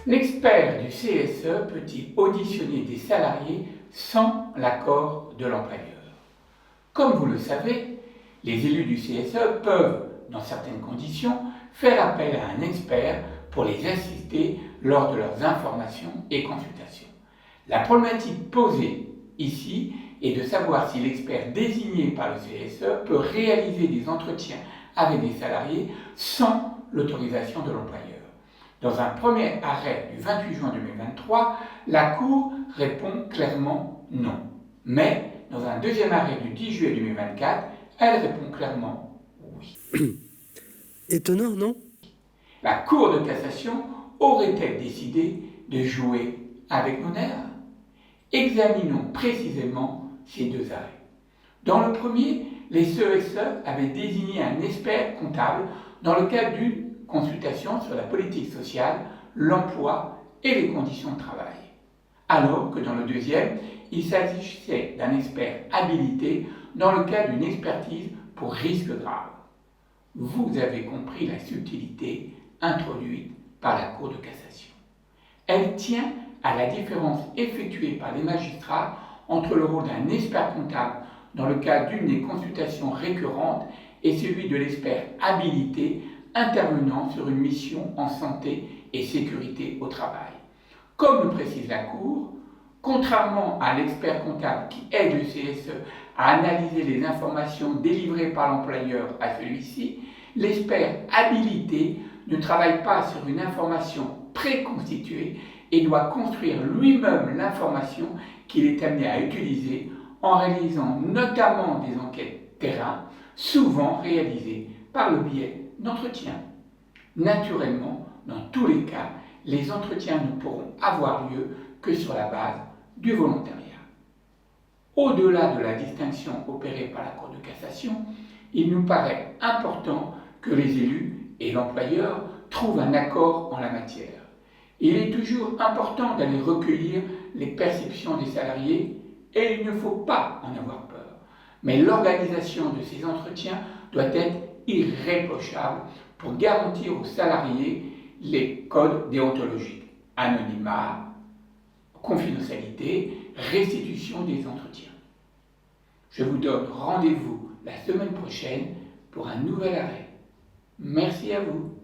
L'expert du CSE peut-il auditionner des salariés sans l'accord de l'employeur? Comme vous le savez, les élus du CSE peuvent, dans certaines conditions, faire appel à un expert pour les assister lors de leurs informations et consultations. La problématique posée ici est de savoir si l'expert désigné par le CSE peut réaliser des entretiens avec des salariés sans l'autorisation de l'employeur. Dans un premier arrêt du 28 juin 2023, la Cour répond clairement non. Mais dans un deuxième arrêt du 10 juillet 2024, elle répond clairement oui. Étonnant, non? La Cour de cassation aurait-elle décidé de jouer avec nos nerfs? Examinons précisément ces deux arrêts. Dans le premier, les CSE avaient désigné un expert comptable dans le cadre d'une consultation sur la politique sociale, l'emploi et les conditions de travail. Alors que dans le deuxième, il s'agissait d'un expert habilité dans le cadre d'une expertise pour risque grave. Vous avez compris la subtilité introduite par la Cour de cassation. Elle tient à la différence effectuée par les magistrats entre le rôle d'un expert comptable dans le cadre d'une des consultations récurrentes et celui de l'expert habilité intervenant sur une mission en santé et sécurité au travail. Comme le précise la Cour, contrairement à l'expert comptable qui aide le CSE à analyser les informations délivrées par l'employeur à celui-ci, l'expert habilité ne travaille pas sur une information préconstituée et doit construire lui-même l'information qu'il est amené à utiliser en réalisant notamment des enquêtes terrain, souvent réalisées par le biais d'entretiens. Naturellement, dans tous les cas, les entretiens ne pourront avoir lieu que sur la base du volontariat. Au-delà de la distinction opérée par la Cour de cassation, il nous paraît important que les élus et l'employeur trouvent un accord en la matière. Il est toujours important d'aller recueillir les perceptions des salariés et il ne faut pas en avoir peur. Mais l'organisation de ces entretiens doit être irréprochable pour garantir aux salariés les codes déontologiques, anonymat, confidentialité, restitution des entretiens. Je vous donne rendez-vous la semaine prochaine pour un nouvel arrêt. Merci à vous.